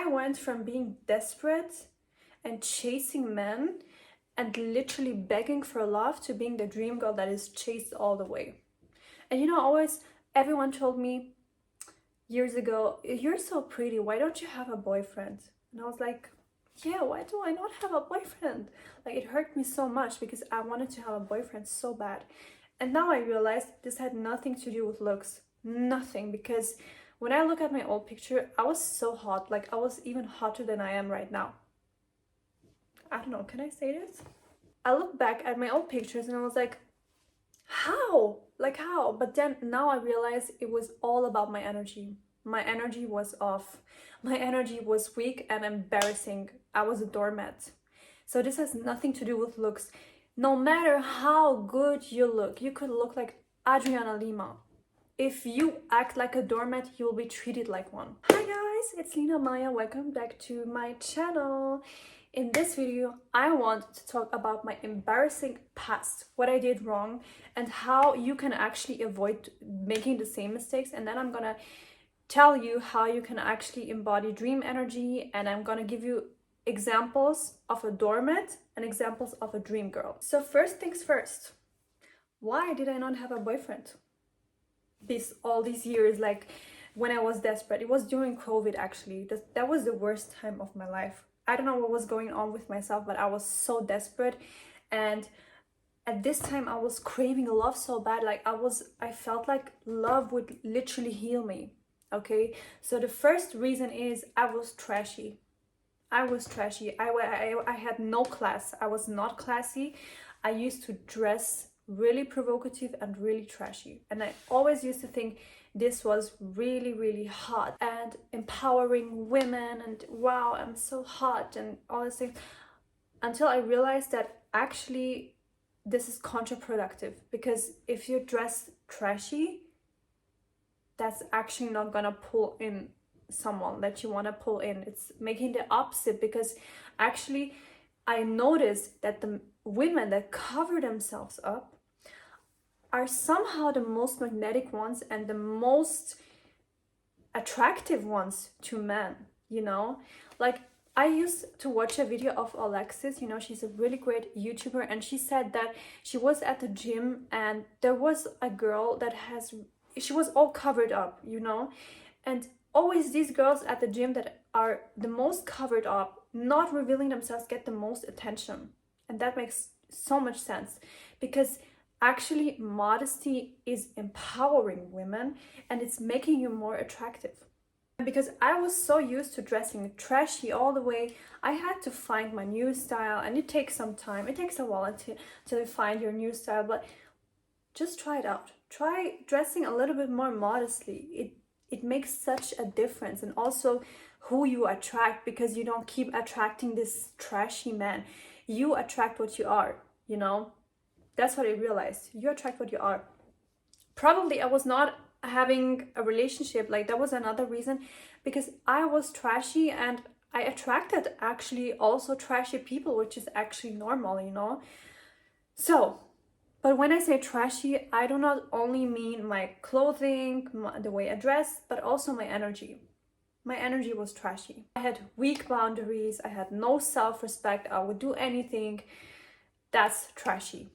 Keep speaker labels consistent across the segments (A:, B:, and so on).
A: I went from being desperate and chasing men and literally begging for love to being the dream girl that is chased all the way. And you know, always everyone told me years ago, you're so pretty, why don't you have a boyfriend? And I was like, yeah, why do I not have a boyfriend? Like, it hurt me so much because I wanted to have a boyfriend so bad. And now I realized this had nothing to do with looks. Nothing. Because when I look at my old picture, I was so hot. Like, I was even hotter than I am right now. I don't know, can I say this? I look back at my old pictures and I was like, how? Like, how? But then now I realized it was all about my energy. My energy was off. My energy was weak and embarrassing. I was a doormat. So this has nothing to do with looks. No matter how good you look, you could look like Adriana Lima. If you act like a doormat, you will be treated like one. Hi guys, it's Lina Maya. Welcome back to my channel. In this video, I want to talk about my embarrassing past, what I did wrong, and how you can actually avoid making the same mistakes. And then I'm gonna tell you how you can actually embody dream energy, and I'm gonna give you examples of a doormat and examples of a dream girl. So first things first, why did I not have a boyfriend all these years? Like, when I was desperate, it was during COVID actually. That was the worst time of my life. I don't know what was going on with myself, but I was so desperate, and at this time I was craving love so bad. Like, I felt like love would literally heal me. Okay, so the first reason is I was trashy. I was trashy. I had no class. I was not classy. I used to dress really provocative and really trashy, and I always used to think this was really, really hot and empowering women, and wow, I'm so hot and all these things, until I realized that actually this is counterproductive, because if you dress trashy, that's actually not gonna pull in someone that you want to pull in. It's making the opposite, because actually I noticed that the women that cover themselves up are somehow the most magnetic ones and the most attractive ones to men, you know? Like, I used to watch a video of Alexis, you know, she's a really great YouTuber, and she said that she was at the gym and there was a girl that she was all covered up, you know? And always these girls at the gym that are the most covered up, not revealing themselves, get the most attention. And that makes so much sense, because actually modesty is empowering women and it's making you more attractive. Because I was so used to dressing trashy all the way, I had to find my new style, and it takes some time. It takes a while to find your new style, but just try it out. Try dressing a little bit more modestly. It makes such a difference. And also who you attract, because you don't keep attracting this trashy man. You attract what you are, you know? That's what I realized. You attract what you are. Probably I was not having a relationship. Like, that was another reason, because I was trashy and I attracted actually also trashy people, which is actually normal, you know? So, but when I say trashy, I do not only mean my clothing, the way I dress, but also my energy. My energy was trashy. I had weak boundaries. I had no self-respect. I would do anything. That's trashy.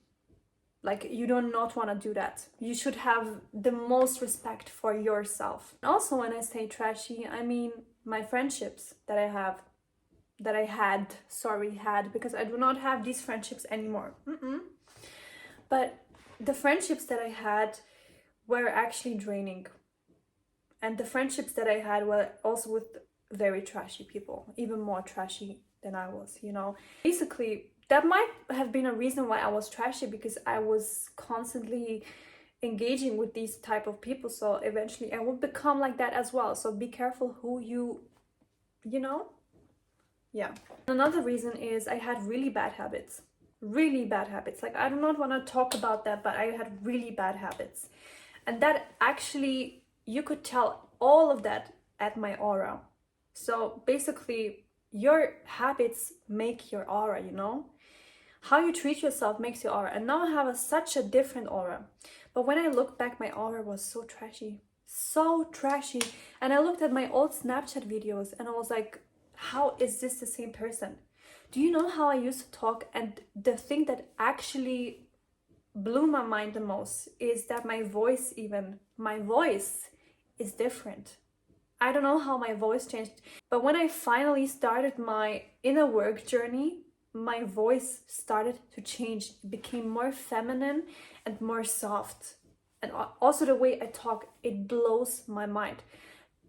A: Like, you do not want to do that. You should have the most respect for yourself. Also, when I say trashy, I mean my friendships that I had, because I do not have these friendships anymore. But the friendships that I had were actually draining. And the friendships that I had were also with very trashy people, even more trashy than I was, you know. Basically, that might have been a reason why I was trashy, because I was constantly engaging with these type of people. So eventually I would become like that as well. So be careful who you know? Yeah. Another reason is I had really bad habits. Really bad habits. Like, I do not want to talk about that, but I had really bad habits. And that actually, you could tell all of that at my aura. So basically, your habits make your aura, you know? How you treat yourself makes your aura. And now I have such a different aura. But when I look back, my aura was so trashy. So trashy. And I looked at my old Snapchat videos and I was like, How is this the same person? Do you know how I used to talk? And the thing that actually blew my mind the most is that my voice is different. I don't know how my voice changed, but when I finally started my inner work journey, my voice started to change. It became more feminine and more soft. And also the way I talk, it blows my mind.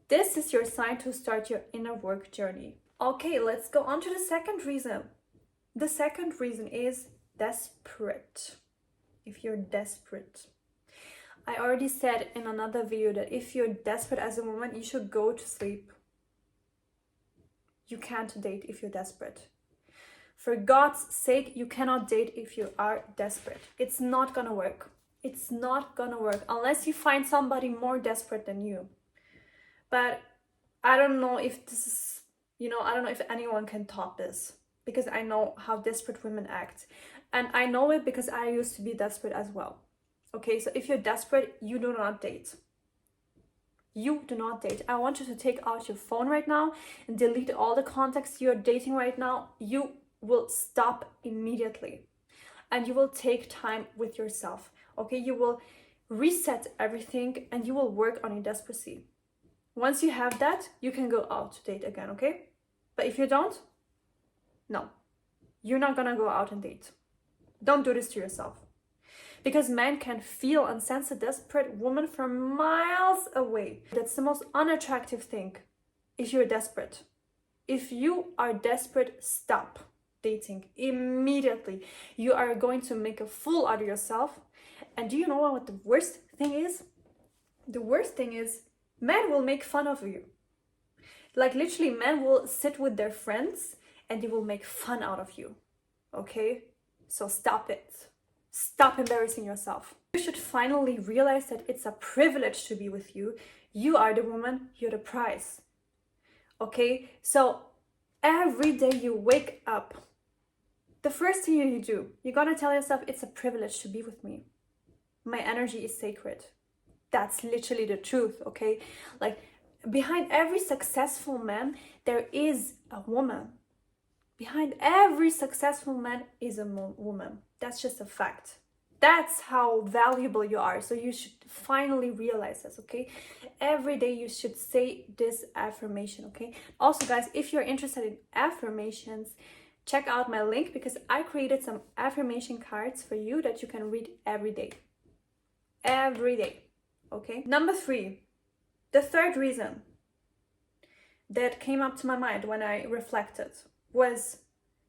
A: This is your sign to start your inner work journey. Okay, let's go on to the second reason. The second reason is desperate. If you're desperate. I already said in another video that if you're desperate as a woman, you should go to sleep. You can't date if you're desperate. For God's sake, you cannot date if you are desperate. It's not gonna work. It's not gonna work unless you find somebody more desperate than you. But I don't know if this is, I don't know if anyone can top this, because I know how desperate women act. And I know it because I used to be desperate as well. Okay, so if you're desperate, you do not date. You do not date. I want you to take out your phone right now and delete all the contacts you're dating right now. You will stop immediately. And you will take time with yourself. Okay, you will reset everything and you will work on your desperacy. Once you have that, you can go out to date again, okay? But if you don't, no. You're not gonna go out and date. Don't do this to yourself. Because men can feel and sense a desperate woman from miles away. That's the most unattractive thing if you're desperate. If you are desperate, stop dating immediately. You are going to make a fool out of yourself. And do you know what the worst thing is? The worst thing is men will make fun of you. Like literally, men will sit with their friends and they will make fun out of you. Okay? So stop it. Stop embarrassing yourself. You should finally realize that it's a privilege to be with you. You are the woman, you're the prize. Okay? So every day you wake up, the first thing you do, you're gonna tell yourself it's a privilege to be with me. My energy is sacred. That's literally the truth, okay? Like behind every successful man, there is a woman. Behind every successful man is a woman. That's just a fact. That's how valuable you are. So you should finally realize this, okay? Every day you should say this affirmation, okay? Also, guys, if you're interested in affirmations, check out my link because I created some affirmation cards for you that you can read every day. Every day, okay? Number 3, the third reason that came up to my mind when I reflected was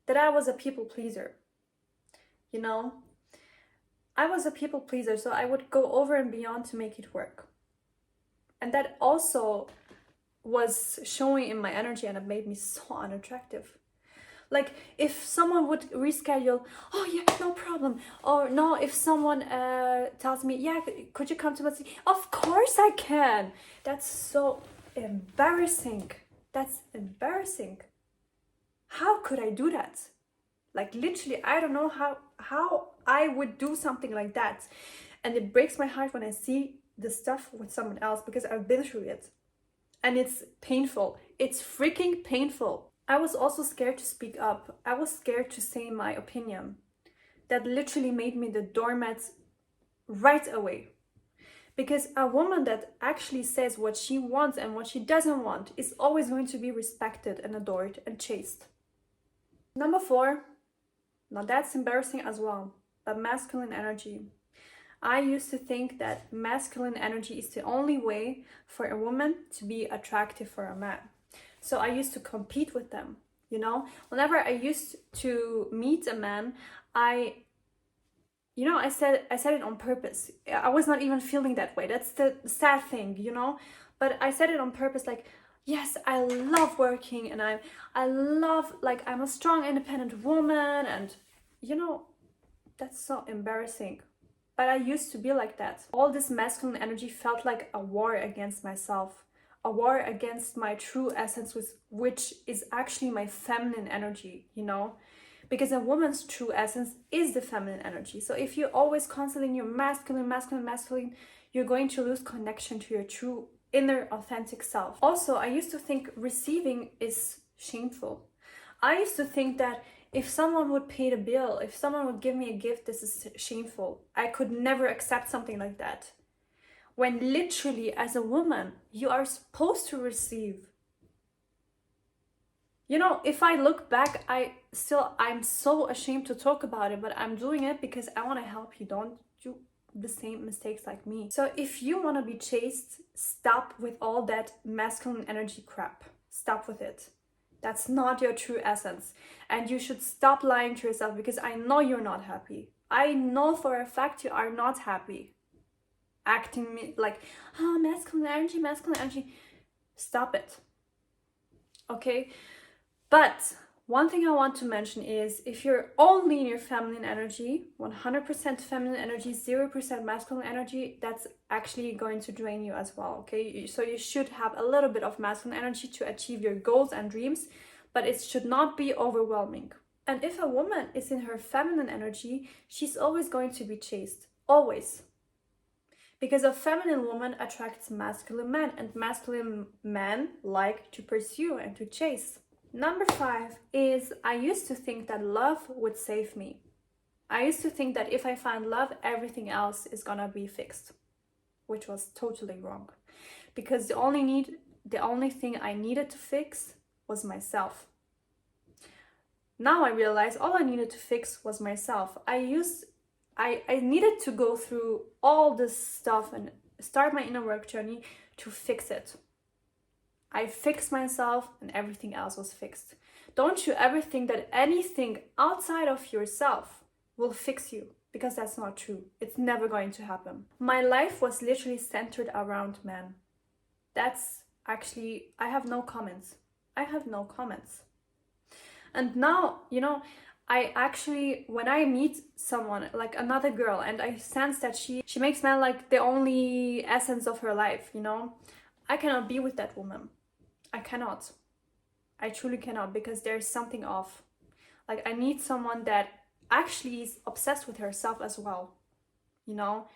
A: that I was a people pleaser. I was a people pleaser, so I would go over and beyond to make it work. And that also was showing in my energy and it made me so unattractive. Like if someone would reschedule, oh yeah, no problem. Or no, if someone tells me, yeah, could you come to my city? Of course I can. That's so embarrassing. That's embarrassing. How could I do that? Like literally, I don't know how I would do something like that. And it breaks my heart when I see the stuff with someone else because I've been through it. And it's painful. It's freaking painful. I was also scared to speak up. I was scared to say my opinion. That literally made me the doormat right away. Because a woman that actually says what she wants and what she doesn't want is always going to be respected and adored and chased. Number 4, now that's embarrassing as well, but masculine energy. I used to think that masculine energy is the only way for a woman to be attractive for a man. So I used to compete with them, Whenever I used to meet a man, I said it on purpose. I was not even feeling that way. That's the sad thing, But I said it on purpose, like, yes, I love working and I love, like, I'm a strong, independent woman and, that's so embarrassing. But I used to be like that. All this masculine energy felt like a war against myself. A war against my true essence, which is actually my feminine energy, Because a woman's true essence is the feminine energy. So if you're always constantly in your masculine, you're going to lose connection to your true inner authentic self. Also, I used to think receiving is shameful. I used to think that if someone would pay the bill, if someone would give me a gift, this is shameful. I could never accept something like that. When literally, as a woman, you are supposed to receive. You know, if I look back, I'm so ashamed to talk about it, but I'm doing it because I want to help you. Don't do the same mistakes like me. So if you want to be chaste, stop with all that masculine energy crap. Stop with it. That's not your true essence. And you should stop lying to yourself, because I know you're not happy. I know for a fact you are not happy. Acting like, oh, masculine energy, masculine energy. Stop it. Okay? But one thing I want to mention is, if you're only in your feminine energy, 100% feminine energy, 0% masculine energy, that's actually going to drain you as well, okay? So you should have a little bit of masculine energy to achieve your goals and dreams, but it should not be overwhelming. And if a woman is in her feminine energy, she's always going to be chaste, always. Because a feminine woman attracts masculine men, and masculine men like to pursue and to chase. Number 5 is, I used to think that love would save me. I used to think that if I find love, everything else is gonna be fixed, which was totally wrong. Because the only thing I needed to fix was myself. Now I realize all I needed to fix was myself. I needed to go through all this stuff and start my inner work journey to fix it. I fixed myself and everything else was fixed. Don't you ever think that anything outside of yourself will fix you, because that's not true. It's never going to happen. My life was literally centered around men. That's actually, I have no comments. And now, you know, I actually, when I meet someone, like another girl, and I sense that she makes men like the only essence of her life, you know, I cannot be with that woman. I cannot. I truly cannot, because there's something off. Like, I need someone that actually is obsessed with herself as well. You know,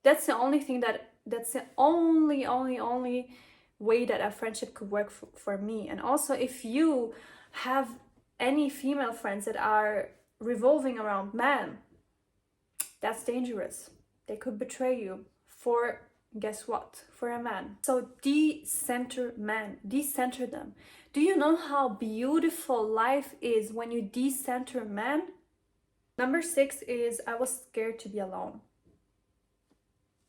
A: that's the only thing that's the only way that a friendship could work for me. And also, if you have any female friends that are revolving around men, that's dangerous. They could betray you for, guess what? For a man. So de-center men, de-center them. Do you know how beautiful life is when you de-center men? Number 6 is, I was scared to be alone.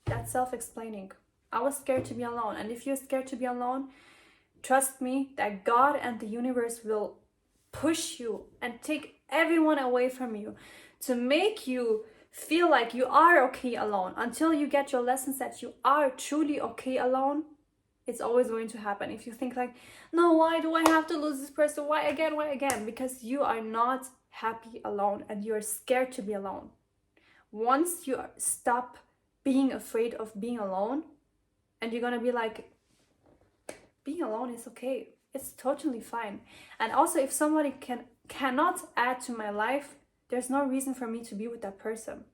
A: That's self-explaining. I was scared to be alone. And if you're scared to be alone, trust me that God and the universe will push you and take everyone away from you to make you feel like you are okay alone. Until you get your lessons that you are truly okay alone, it's always going to happen. If you think like, no, why do I have to lose this person? Why again? Because you are not happy alone and you're scared to be alone. Once you stop being afraid of being alone, and you're gonna be like, being alone is okay. It's totally fine. And also, if somebody cannot add to my life, there's no reason for me to be with that person.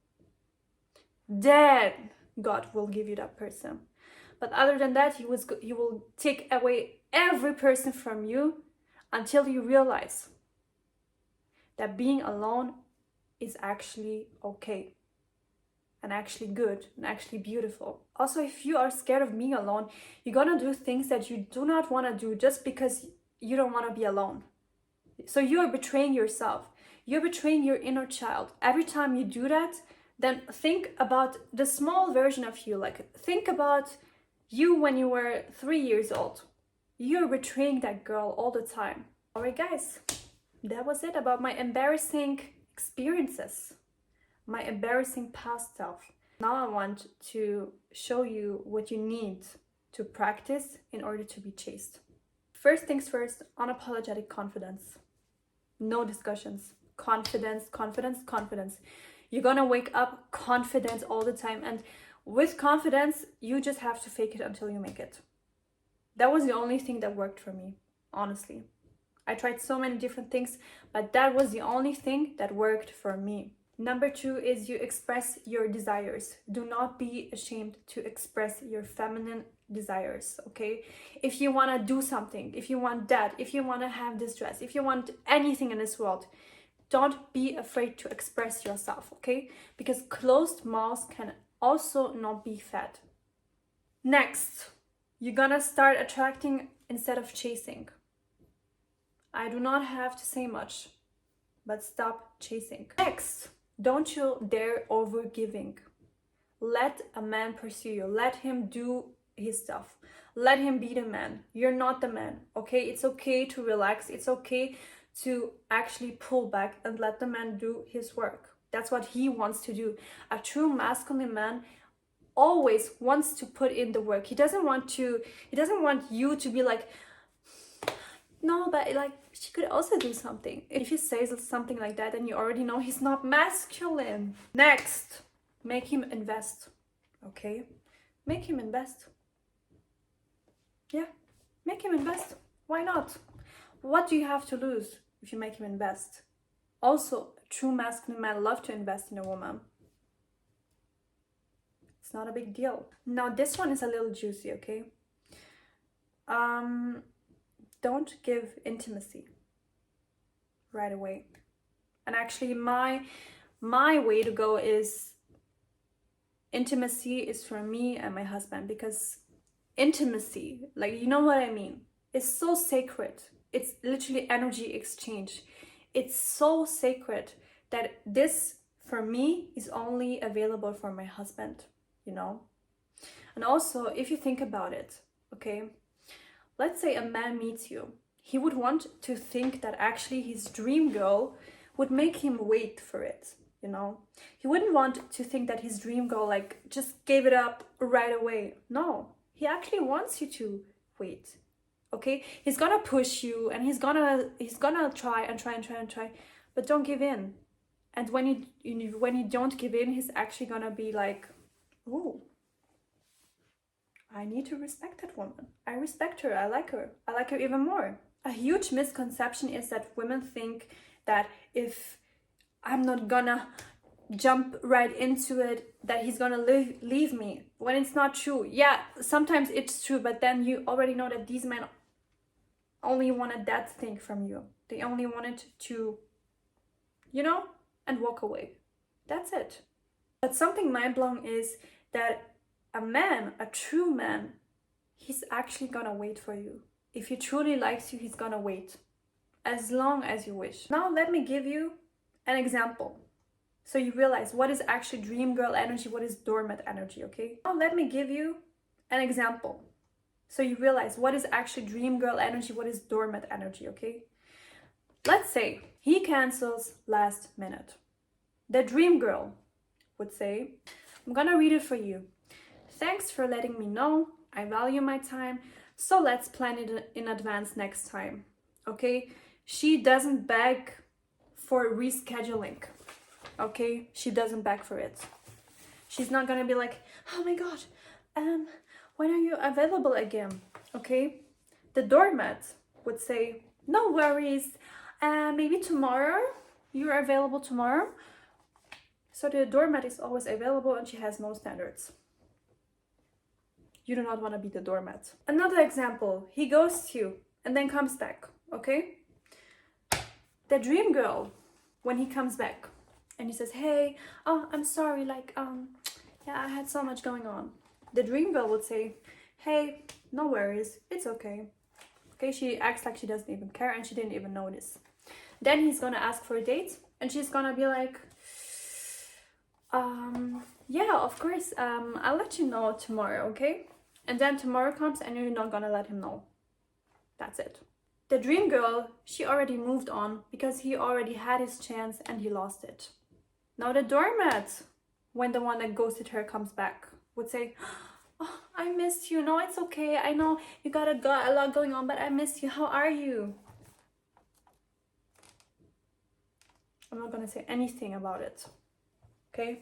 A: Then God will give you that person. But other than that, he will take away every person from you until you realize that being alone is actually okay, and actually good, and actually beautiful. Also, if you are scared of being alone, you're gonna do things that you do not want to do just because you don't want to be alone. So you are betraying yourself. You're betraying your inner child. Every time you do that, then think about the small version of you. Like, think about you when you were 3 years old. You're betraying that girl all the time. Alright guys, that was it about my embarrassing experiences, my embarrassing past self. Now I want to show you what you need to practice in order to be chaste. First things first, unapologetic confidence. No discussions. Confidence, confidence, confidence. You're gonna wake up confident all the time, and with confidence, you just have to fake it until you make it. That was the only thing that worked for me, honestly. I tried so many different things, but that was the only thing that worked for me. Number 2 is you express your desires. Do not be ashamed to express your feminine desires, okay? If you want to do something, if you want that, if you want to have this dress, if you want anything in this world, don't be afraid to express yourself, okay? Because closed mouths can also not be fed. Next, you're gonna start attracting instead of chasing. I do not have to say much, but stop chasing. Next, don't you dare over giving. Let a man pursue you. Let him do his stuff. Let him be the man. You're not the man, okay? It's okay to relax. It's okay to actually pull back and let the man do his work. That's what he wants to do. A true masculine man always wants to put in the work. He doesn't want you to be like, no, but like she could also do something. If he says something like that, then you already know he's not masculine. Next, make him invest, okay? Make him invest. Yeah, make him invest. Why not? What do you have to lose if you make him invest? Also, a true masculine man loves to invest in a woman. It's not a big deal. Now, this one is a little juicy, okay? Don't give intimacy right away. And actually, my way to go is intimacy is for me and my husband, because intimacy, like, you know what I mean, is so sacred. It's literally energy exchange. It's so sacred that this, for me, is only available for my husband, you know? And also, if you think about it, okay, let's say a man meets you. He would want to think that actually his dream girl would make him wait for it, you know? He wouldn't want to think that his dream girl like just gave it up right away. No, he actually wants you to wait. Okay? He's gonna push you and he's gonna try and try and try and try, but don't give in. And when you don't give in, he's actually gonna be like, "Ooh, I need to respect that woman. I respect her. I like her. I like her even more." A huge misconception is that women think that if I'm not gonna jump right into it, that he's gonna leave me, when it's not true. Yeah, sometimes it's true, but then you already know that these men only wanted that thing from you. They only wanted to, you know, and walk away. That's it. But something mind-blowing is that a man, a true man, he's actually gonna wait for you. If he truly likes you, he's gonna wait as long as you wish. Now let me give you an example so you realize what is actually dream girl energy, what is doormat energy, okay? Now let me give you an example so you realize what is actually dream girl energy, what is doormat energy, okay? Let's say he cancels last minute. The dream girl would say, I'm gonna read it for you. Thanks for letting me know. I value my time. So let's plan it in advance next time. Okay? She doesn't beg for rescheduling. Okay? She doesn't beg for it. She's not gonna be like, oh my god, when are you available again? Okay? The doormat would say, no worries, maybe tomorrow. You're available tomorrow. So the doormat is always available and she has no standards. You do not want to be the doormat. Another example, he ghosts you and then comes back, okay? The dream girl, when he comes back and he says, hey, oh, I'm sorry, like, yeah, I had so much going on. The dream girl would say, hey, no worries, it's okay. Okay, she acts like she doesn't even care and she didn't even notice. Then he's gonna ask for a date and she's gonna be like, yeah, of course, I'll let you know tomorrow, okay? And then tomorrow comes and you're not gonna let him know. That's it. The dream girl, she already moved on because he already had his chance and he lost it. Now the doormat, when the one that ghosted her comes back, would say, oh, I missed you. No, it's okay. I know you got a lot going on, but I missed you. How are you? I'm not gonna say anything about it. Okay?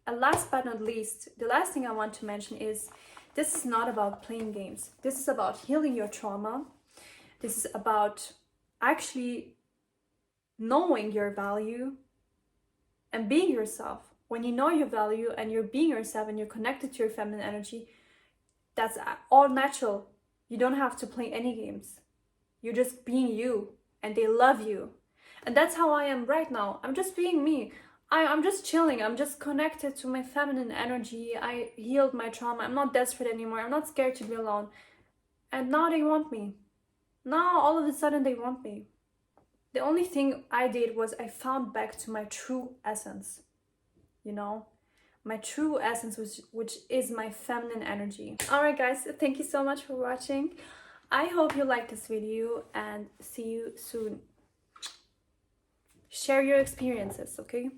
A: And last but not least, the last thing I want to mention is this is not about playing games. This is about healing your trauma. This is about actually knowing your value and being yourself. When you know your value and you're being yourself and you're connected to your feminine energy, That's all natural. You don't have to play any games. You're just being you, and they love you. And that's how I am right now. I'm just being me. I'm just chilling. I'm just connected to my feminine energy. I healed my trauma. I'm not desperate anymore. I'm not scared to be alone. And now they want me. Now all of a sudden they want me. The only thing I did was I found back to my true essence. You know? My true essence, which is my feminine energy. Alright guys, thank you so much for watching. I hope you liked this video and see you soon. Share your experiences, okay?